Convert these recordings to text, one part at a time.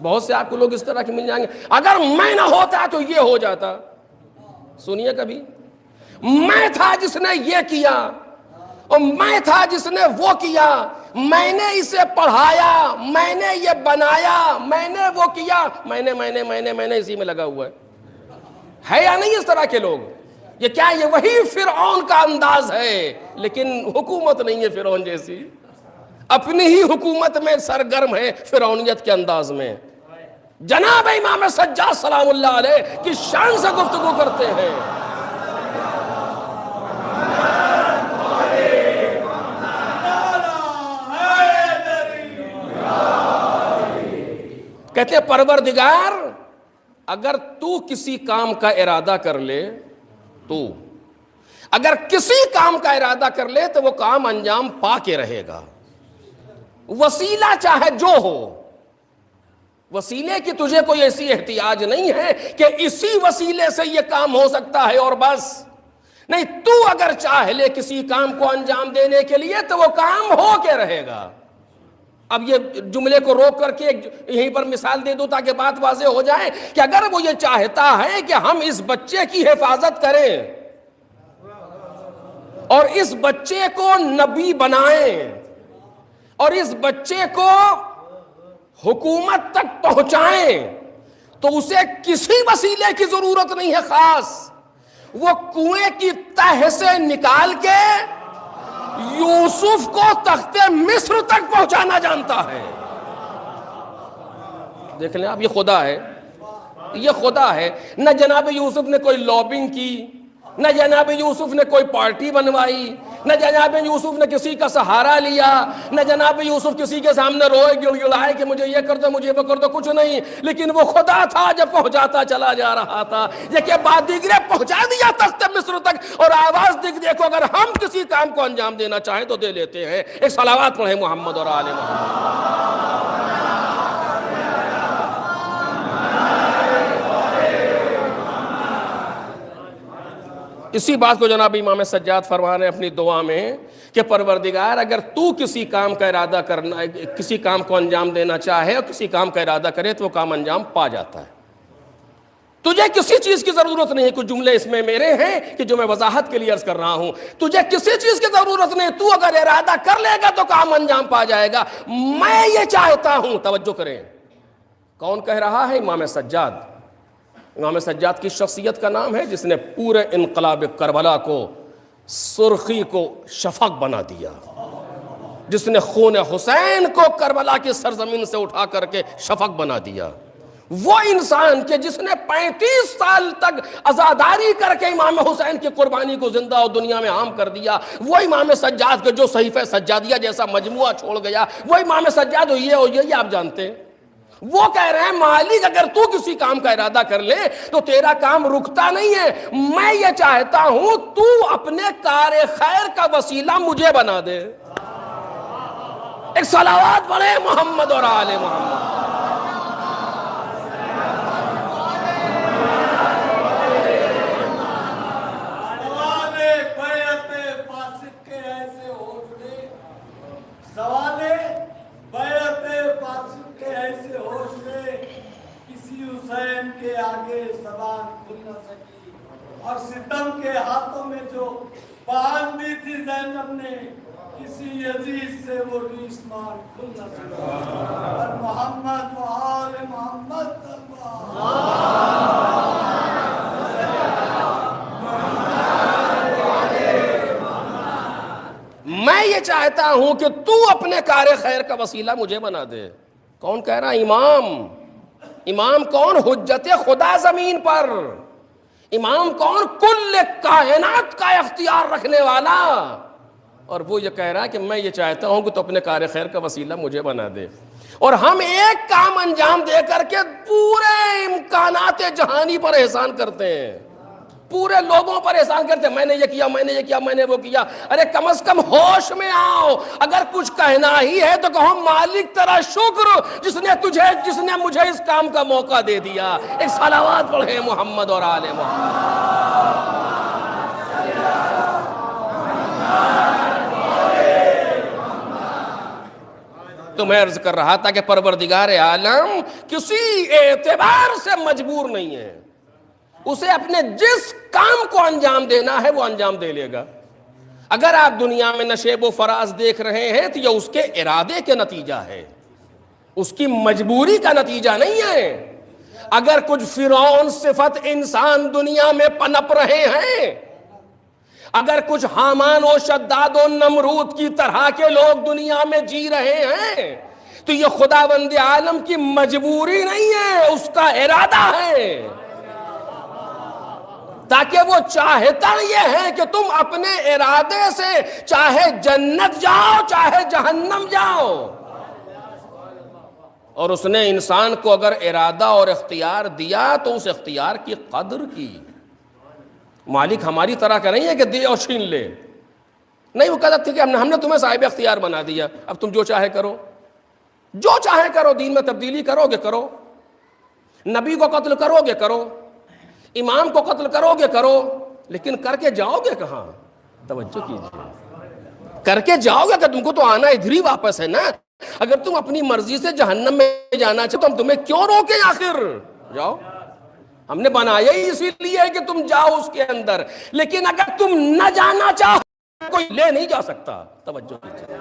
بہت سے آپ کو لوگ اس طرح کے مل جائیں گے، اگر میں نہ ہوتا تو یہ ہو جاتا. سنیے کبھی، میں تھا جس نے یہ کیا، اور میں تھا جس نے وہ کیا، میں نے اسے پڑھایا، میں نے یہ بنایا، میں نے وہ کیا، میں نے اسی میں لگا ہوا ہے یا نہیں اس طرح کے لوگ؟ یہ کیا، یہ وہی فرعون کا انداز ہے، لیکن حکومت نہیں ہے فرعون جیسی، اپنی ہی حکومت میں سرگرم ہے فرعونیت کے انداز میں. جناب امام سجاد سلام اللہ علیہ کی شان سے گفتگو کرتے ہیں. کہتے ہیں پروردگار اگر تو کسی کام کا ارادہ کر لے، تو اگر کسی کام کا ارادہ کر لے تو وہ کام انجام پا کے رہے گا، وسیلہ چاہے جو ہو. وسیلے کی تجھے کوئی ایسی احتیاج نہیں ہے کہ اسی وسیلے سے یہ کام ہو سکتا ہے اور بس نہیں. تو اگر چاہ لے کسی کام کو انجام دینے کے لیے تو وہ کام ہو کے رہے گا. اب یہ جملے کو روک کر کے یہیں پر مثال دے دو تاکہ بات واضح ہو جائے کہ اگر وہ یہ چاہتا ہے کہ ہم اس بچے کی حفاظت کریں اور اس بچے کو نبی بنائیں اور اس بچے کو حکومت تک پہنچائیں، تو اسے کسی وسیلے کی ضرورت نہیں ہے خاص. وہ کنویں کی تہ سے نکال کے یوسف کو تخت مصر تک پہنچانا جانتا ہے. دیکھ لیں آپ، یہ خدا ہے، یہ خدا ہے. نہ جناب یوسف نے کوئی لابنگ کی، نہ جناب یوسف نے کوئی پارٹی بنوائی، نہ جناب یوسف نے کسی کا سہارا لیا، نہ جناب یوسف کسی کے سامنے روئے گڑگڑائے کہ مجھے یہ کر دو مجھے وہ کر دو، کچھ نہیں. لیکن وہ خدا تھا جب پہنچاتا چلا جا رہا تھا. یہ کہ بعد دیگرے پہنچا دیا تخت مصر تک، اور آواز دیکھو اگر ہم کسی کام کو انجام دینا چاہیں تو دے لیتے ہیں. ایک صلوات پڑھیں محمد اور آل محمد. اسی بات کو جناب امام سجاد فرما رہے ہیں اپنی دعا میں کہ پروردگار اگر تو کسی کام کا ارادہ کرنا، کسی کام کو انجام دینا چاہے اور کسی کام کا ارادہ کرے تو وہ کام انجام پا جاتا ہے. تجھے کسی چیز کی ضرورت نہیں. کچھ جملے اس میں میرے ہیں کہ جو میں وضاحت کے لیے عرض کر رہا ہوں. تجھے کسی چیز کی ضرورت نہیں، تو اگر ارادہ کر لے گا تو کام انجام پا جائے گا. میں یہ چاہتا ہوں، توجہ کریں، کون کہہ رہا ہے؟ امام سجاد. امام سجاد کی شخصیت کا نام ہے جس نے پورے انقلاب کربلا کو، سرخی کو شفق بنا دیا، جس نے خون حسین کو کربلا کی سرزمین سے اٹھا کر کے شفق بنا دیا. وہ انسان کہ جس نے 35 سال تک عزاداری کر کے امام حسین کی قربانی کو زندہ اور دنیا میں عام کر دیا. وہ امام سجاد کے جو صحیفہ سجادیہ جیسا مجموعہ چھوڑ گیا، وہ امام سجاد ہو یہ آپ جانتے ہیں. وہ کہہ رہے ہیں مالک اگر تو کسی کام کا ارادہ کر لے تو تیرا کام رکتا نہیں ہے. میں یہ چاہتا ہوں تو اپنے کار خیر کا وسیلہ مجھے بنا دے. ایک صلوات پڑھے محمد اور آل محمد. حسین کے آگے زبان کھل نہ سکی، اور ستم کے ہاتھوں میں جو باندھ دی تھی زینب نے، کسی یزید سے وہ ریسمان کھل نہ سکی. اور محمد و آل محمد میں یہ چاہتا ہوں کہ تو اپنے کار خیر کا وسیلہ مجھے بنا دے. کون کہہ رہا؟ امام. امام کون؟ حجت خدا زمین پر. امام کون؟ کل کائنات کا اختیار رکھنے والا. اور وہ یہ کہہ رہا ہے کہ میں یہ چاہتا ہوں کہ تو اپنے کار خیر کا وسیلہ مجھے بنا دے. اور ہم ایک کام انجام دے کر کے پورے امکانات جہانی پر احسان کرتے ہیں، پورے لوگوں پر احسان کرتے ہیں. میں نے یہ کیا، میں نے یہ کیا، میں نے وہ کیا. ارے کم از کم ہوش میں آؤ. اگر کچھ کہنا ہی ہے تو کہو مالک تیرا شکر جس نے مجھے اس کام کا موقع دے دیا. ایک صلوات پڑھیں محمد اور آل محمد. تو میں عرض کر رہا تھا کہ پروردگار عالم کسی اعتبار سے مجبور نہیں ہے، اسے اپنے جس کام کو انجام دینا ہے وہ انجام دے لے گا۔ اگر آپ دنیا میں نشیب و فراز دیکھ رہے ہیں تو یہ اس کے ارادے کے نتیجہ ہے، اس کی مجبوری کا نتیجہ نہیں ہے۔ اگر کچھ فرعون صفت انسان دنیا میں پنپ رہے ہیں، اگر کچھ حامان و شداد و نمرود کی طرح کے لوگ دنیا میں جی رہے ہیں، تو یہ خداوند عالم کی مجبوری نہیں ہے، اس کا ارادہ ہے، تاکہ وہ چاہتا یہ ہے کہ تم اپنے ارادے سے چاہے جنت جاؤ چاہے جہنم جاؤ۔ اور اس نے انسان کو اگر ارادہ اور اختیار دیا تو اس اختیار کی قدر کی۔ مالک ہماری طرح کا نہیں ہے کہ دے اور چھین لے، نہیں، وہ کہتا تھا کہ ہم نے تمہیں صاحب اختیار بنا دیا، اب تم جو چاہے کرو، جو چاہے کرو، دین میں تبدیلی کرو گے کرو، نبی کو قتل کرو گے کرو، امام کو قتل کرو گے کرو، لیکن کر کے جاؤ گے کہاں؟ توجہ کیجیے، کر کے جاؤ گے کہ تم کو تو آنا ادھر ہی واپس ہے نا۔ اگر تم اپنی مرضی سے جہنم میں جانا چاہتے تو ہم تمہیں کیوں روکیں؟ آخر جاؤ، ہم نے بنایا ہی اسی لیے کہ تم جاؤ اس کے اندر، لیکن اگر تم نہ جانا چاہو کوئی لے نہیں جا سکتا۔ توجہ کیجیے،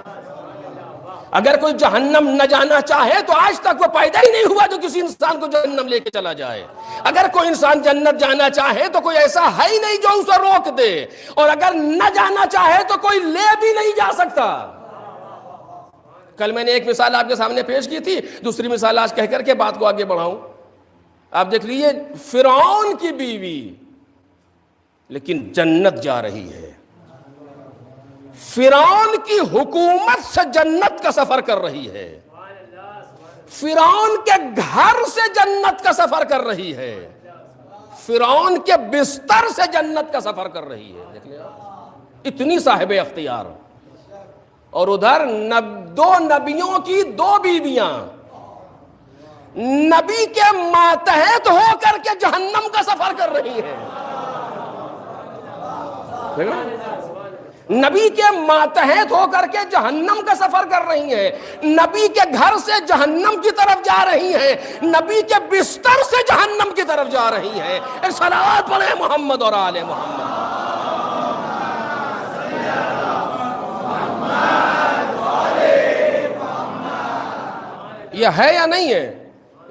اگر کوئی جہنم نہ جانا چاہے تو آج تک وہ پیدا ہی نہیں ہوا جو کسی انسان کو جہنم لے کے چلا جائے۔ اگر کوئی انسان جنت جانا چاہے تو کوئی ایسا ہے ہی نہیں جو اسے روک دے، اور اگر نہ جانا چاہے تو کوئی لے بھی نہیں جا سکتا۔ کل میں نے ایک مثال آپ کے سامنے پیش کی تھی، دوسری مثال آج کہہ کر کے بات کو آگے بڑھاؤں۔ آپ دیکھ لیجئے، فرعون کی بیوی لیکن جنت جا رہی ہے، فرعون کی حکومت سے جنت کا سفر کر رہی ہے، فرعون کے گھر سے جنت کا سفر کر رہی ہے، فرعون کے بستر سے جنت کا سفر کر رہی ہے۔ دیکھ لیں اتنی صاحب اختیار، اور ادھر دو نبیوں کی دو بیویاں نبی کے ماتحت ہو کر کے جہنم کا سفر کر رہی ہیں۔ نبی کے ماتحت ہو کر کے جہنم کا سفر کر رہی ہیں، نبی کے گھر سے جہنم کی طرف جا رہی ہیں، نبی کے بستر سے جہنم کی طرف جا رہی ہیں۔ ایک صلوات پڑھیں محمد اور آل محمد۔ یہ ہے یا نہیں ہے؟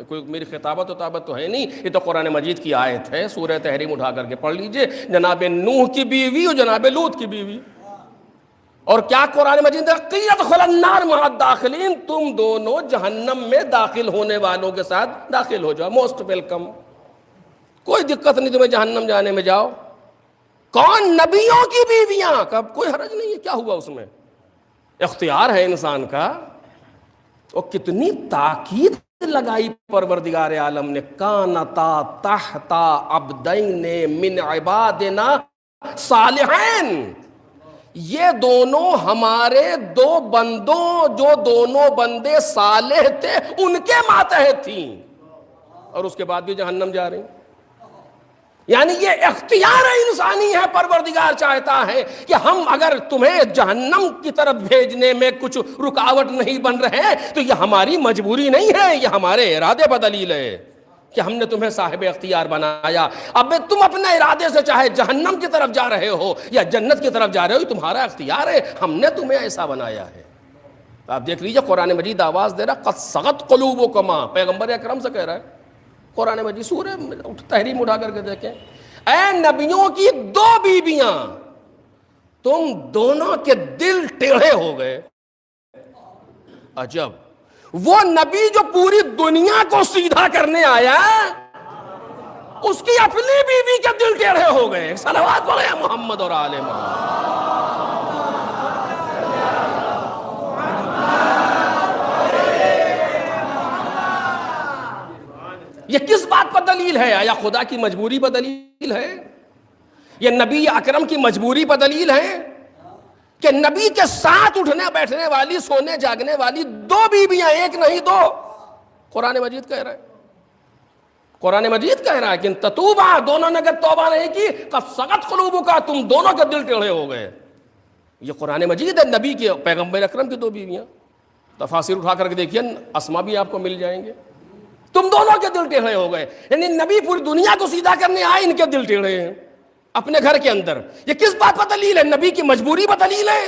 کوئی میری خطابت و طابت تو ہے نہیں، یہ تو قرآن مجید کی آیت ہے، سورہ تحریم اٹھا کر کے پڑھ لیجئے، جناب نوح کی بیوی اور جناب لوط کی بیوی۔ اور کیا قرآن مجید نے قیل ادخلا النار مع الداخلین، تم دونوں جہنم میں داخل ہونے والوں کے ساتھ داخل ہو جاؤ، موسٹ ویلکم، کوئی دقت نہیں تمہیں جہنم جانے میں، جاؤ۔ کون؟ نبیوں کی بیویاں، کب کوئی حرج نہیں ہے، کیا ہوا اس میں؟ اختیار ہے انسان کا۔ اور کتنی تاکید لگائی پروردگار عالم نے، کانتا تحت عبدین من عبادنا صالحین، یہ دونوں ہمارے دو بندوں، جو دونوں بندے صالح تھے ان کے ماتحت تھیں، اور اس کے بعد بھی جہنم جا رہی۔ یعنی یہ اختیار انسانی ہے، پروردگار چاہتا ہے کہ ہم اگر تمہیں جہنم کی طرف بھیجنے میں کچھ رکاوٹ نہیں بن رہے تو یہ ہماری مجبوری نہیں ہے، یہ ہمارے ارادے پر دلیل ہے کہ ہم نے تمہیں صاحب اختیار بنایا۔ اب تم اپنے ارادے سے چاہے جہنم کی طرف جا رہے ہو یا جنت کی طرف جا رہے ہو، یہ تمہارا اختیار ہے، ہم نے تمہیں ایسا بنایا ہے۔ آپ دیکھ لیجئے قرآن مجید آواز دے رہا، قد صغت قلوبکما، پیغمبر اکرم سے کہہ رہا ہے قرآن مجید، سورہ تحریم اٹھا کر کے دیکھیں، اے نبیوں کی دو بیویاں، تم دونوں کے دل ٹیڑھے ہو گئے۔ عجب، وہ نبی جو پوری دنیا کو سیدھا کرنے آیا، اس کی اپنی بیوی کے دل ٹیڑھے ہو گئے۔ صلوات پڑھیں محمد اور آل محمد۔ یہ کس بات پر دلیل ہے؟ آیا خدا کی مجبوری پر دلیل ہے؟ یہ نبی اکرم کی مجبوری پر دلیل ہے کہ نبی کے ساتھ اٹھنے بیٹھنے والی، سونے جاگنے والی دو بیویاں، ایک نہیں دو، قرآن مجید کہہ رہا ہے، قرآن مجید کہہ رہا ہے کہ تتوبا، دونوں نے اگر توبہ نہیں کی، قد صغت قلوبکا، تم دونوں کے دل ٹیڑھے ہو گئے۔ یہ قرآن مجید ہے، نبی کے، پیغمبر اکرم کی دو بیویاں۔ تفاسیر اٹھا کر کے دیکھیے، اسما بھی آپ کو مل جائیں گے. تم دونوں کے دل ٹیڑھے ہو گئے. یعنی نبی پوری دنیا کو سیدھا کرنے آئے، ان کے دل ٹیڑھے ہیں اپنے گھر کے اندر. یہ کس بات پر دلیل ہے؟ نبی کی مجبوری پر دلیل ہے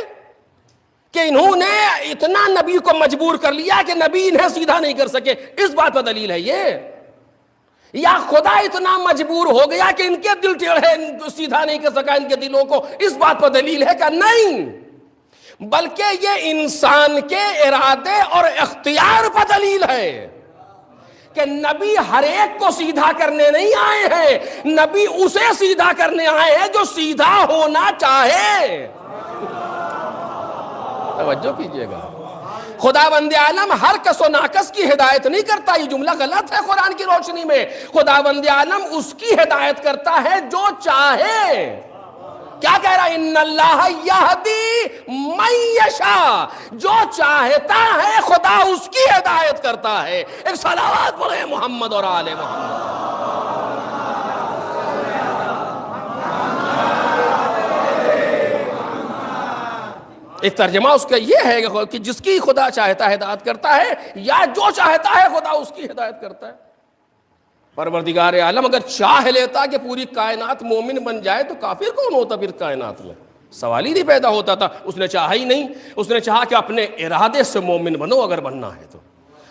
کہ انہوں نے اتنا نبی کو مجبور کر لیا کہ نبی انہیں سیدھا نہیں کر سکے، اس بات پر دلیل ہے یہ؟ یا خدا اتنا مجبور ہو گیا کہ ان کے دل ٹیڑھے، سیدھا نہیں کر سکا ان کے دلوں کو، اس بات پر دلیل ہے کہ نہیں، بلکہ یہ انسان کے ارادے اور اختیار پر دلیل ہے کہ نبی ہر ایک کو سیدھا کرنے نہیں آئے ہیں، نبی اسے سیدھا کرنے آئے ہیں جو سیدھا ہونا چاہے. توجہ کیجئے گا، خداوند عالم ہر کس و ناکس کی ہدایت نہیں کرتا. یہ جملہ غلط ہے قرآن کی روشنی میں. خداوند عالم اس کی ہدایت کرتا ہے جو چاہے. کیا کہہ رہا ہے؟ ان اللہ یہدی من یشاء، جو چاہتا ہے خدا اس کی ہدایت کرتا ہے. ایک صلوات پڑھیں محمد اور آل محمد. ایک ترجمہ اس کا یہ ہے کہ جس کی خدا چاہتا ہے ہدایت کرتا ہے، یا جو چاہتا ہے خدا اس کی ہدایت کرتا ہے. پروردگار عالم اگر چاہ لیتا کہ پوری کائنات مومن بن جائے تو کافر کون ہوتا پھر کائنات میں؟ سوال ہی نہیں پیدا ہوتا تھا. اس نے چاہا ہی نہیں، اس نے چاہا کہ اپنے ارادے سے مومن بنو اگر بننا ہے تو.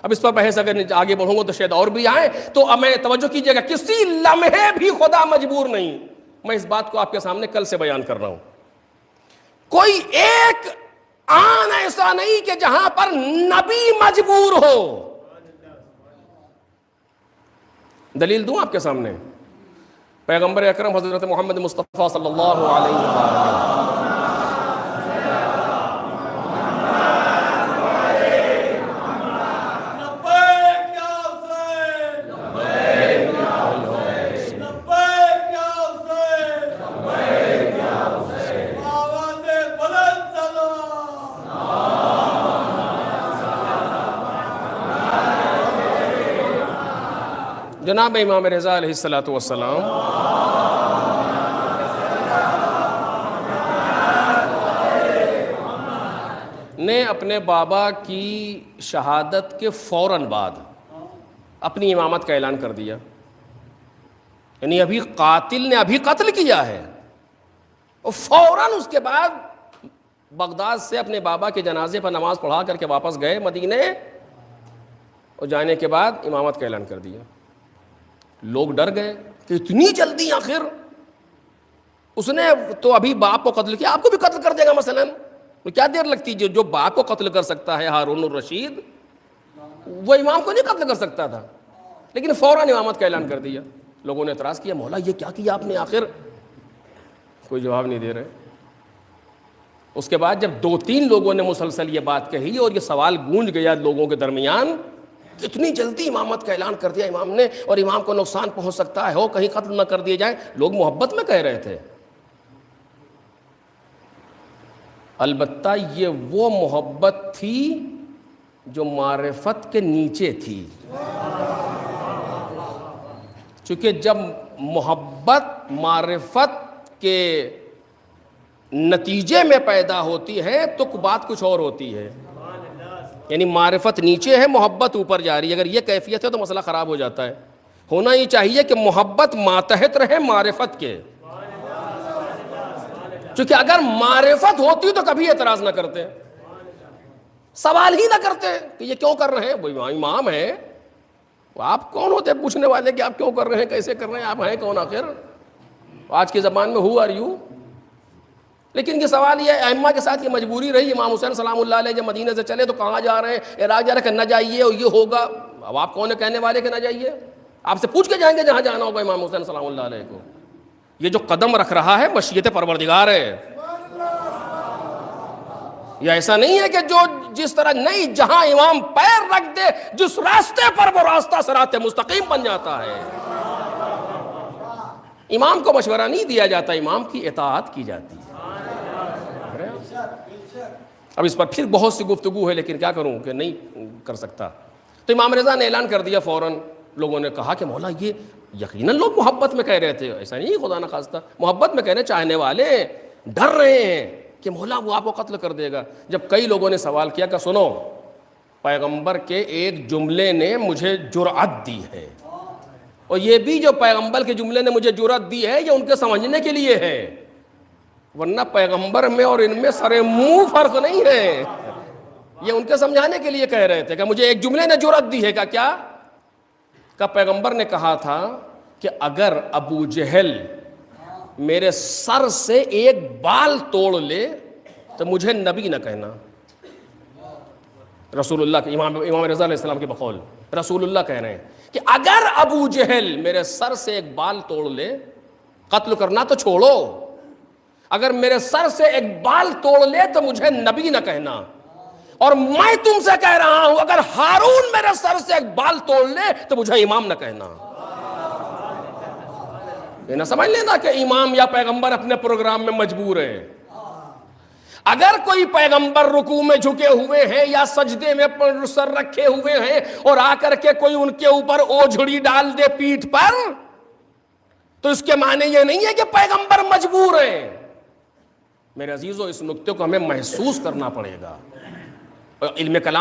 اب اس پر بحث اگر آگے بڑھوں گا تو شاید اور بھی آئیں. تو اب میں توجہ کیجئے گا، کسی لمحے بھی خدا مجبور نہیں. میں اس بات کو آپ کے سامنے کل سے بیان کر رہا ہوں. کوئی ایک آن ایسا نہیں کہ جہاں پر نبی مجبور ہو. دلیل دوں آپ کے سامنے؟ پیغمبر اکرم حضرت محمد مصطفیٰ صلی اللہ علیہ وسلم جناب امام رضا علیہ السلام نے اپنے بابا کی شہادت کے فوراً بعد اپنی امامت کا اعلان کر دیا. یعنی ابھی قاتل نے ابھی قتل کیا ہے اور فوراً اس کے بعد بغداد سے اپنے بابا کے جنازے پر نماز پڑھا کر کے واپس گئے مدینے، اور جانے کے بعد امامت کا اعلان کر دیا. لوگ ڈر گئے کہ اتنی جلدی آخر اس نے تو ابھی باپ کو قتل کیا، آپ کو بھی قتل کر دے گا مثلا. کیا دیر لگتی؟ جو باپ کو قتل کر سکتا ہے ہارون الرشید، وہ امام کو نہیں قتل کر سکتا تھا، لیکن فوراً امامت کا اعلان کر دیا. لوگوں نے اعتراض کیا، مولا یہ کیا کیا آپ نے آخر؟ کوئی جواب نہیں دے رہے. اس کے بعد جب 2-3 لوگوں نے مسلسل یہ بات کہی اور یہ سوال گونج گیا لوگوں کے درمیان، اتنی جلدی امامت کا اعلان کر دیا امام نے، اور امام کو نقصان پہنچ سکتا ہے، ہو کہیں قتل نہ کر دیے جائیں. لوگ محبت میں کہہ رہے تھے. البتہ یہ وہ محبت تھی جو معرفت کے نیچے تھی. چونکہ جب محبت معرفت کے نتیجے میں پیدا ہوتی ہے تو بات کچھ اور ہوتی ہے. یعنی معرفت نیچے ہے، محبت اوپر جا رہی ہے. اگر یہ کیفیت ہے تو مسئلہ خراب ہو جاتا ہے. ہونا یہ چاہیے کہ محبت ماتحت رہے معرفت کے. چونکہ اگر معرفت ہوتی تو کبھی اعتراض نہ کرتے، سوال ہی نہ کرتے کہ یہ کیوں کر رہے ہیں. وہ امام ہے، آپ کون ہوتے پوچھنے والے کہ آپ کیوں کر رہے ہیں، کیسے کر رہے ہیں، آپ ہیں کون آخر؟ آج کی زبان میں ہو آر یو. لیکن یہ سوال یہ ائمہ کے ساتھ یہ مجبوری رہی. امام حسین سلام اللہ علیہ جب مدینہ سے چلے تو کہاں جا رہے ہیں؟ عراق جا رہے ہیں کہ نہ جائیے اور یہ ہوگا. اب آپ کون ہے کہنے والے کہ نہ جائیے؟ آپ سے پوچھ کے جائیں گے جہاں جانا ہوگا امام حسین سلام اللہ علیہ کو. یہ جو قدم رکھ رہا ہے مشیت پروردگار ہے. یہ ایسا نہیں ہے کہ جو جس طرح نہیں، جہاں امام پیر رکھ دے جس راستے پر وہ راستہ صراط مستقیم بن جاتا ہے. امام کو مشورہ نہیں دیا جاتا، امام کی اطاعت کی جاتی ہے. اب اس پر پھر بہت سی گفتگو ہے، لیکن کیا کروں کہ نہیں کر سکتا. تو امام رضا نے اعلان کر دیا فوراً. لوگوں نے کہا کہ مولا یہ یقیناً لوگ محبت میں کہہ رہے تھے، ایسا نہیں خدا نہ خواستہ محبت میں کہنے چاہنے والے ڈر رہے ہیں کہ مولا وہ آپ کو قتل کر دے گا. جب کئی لوگوں نے سوال کیا کہ سنو پیغمبر کے ایک جملے نے مجھے جرأت دی ہے، اور یہ بھی جو پیغمبر کے جملے نے مجھے جرأت دی ہے یہ ان کے سمجھنے کے لیے ہے، ورنہ پیغمبر میں اور ان میں سرے منہ فرق نہیں ہے، یہ ان کے سمجھانے کے لیے کہہ رہے تھے کہ مجھے ایک جملے نے جرأت دی ہے کہ پیغمبر نے کہا تھا کہ اگر ابو جہل میرے سر سے ایک بال توڑ لے تو مجھے نبی نہ کہنا۔ رسول اللہ کے امام رضا علیہ السلام کے بقول رسول اللہ کہہ رہے ہیں کہ اگر ابو جہل میرے سر سے ایک بال توڑ لے، قتل کرنا تو چھوڑو، اگر میرے سر سے ایک بال توڑ لے تو مجھے نبی نہ کہنا، اور میں تم سے کہہ رہا ہوں اگر ہارون میرے سر سے ایک بال توڑ لے تو مجھے امام نہ کہنا۔ یہ نہ سمجھ لینا کہ امام یا پیغمبر اپنے پروگرام میں مجبور ہے۔ اگر کوئی پیغمبر رکوع میں جھکے ہوئے ہیں یا سجدے میں سر رکھے ہوئے ہیں اور آ کر کے کوئی ان کے اوپر اوجھڑی ڈال دے پیٹھ پر، تو اس کے معنی یہ نہیں ہے کہ پیغمبر مجبور ہے۔ میرے عزیزو، اس نکتے کو ہمیں محسوس کرنا پڑے گا۔ علم کلام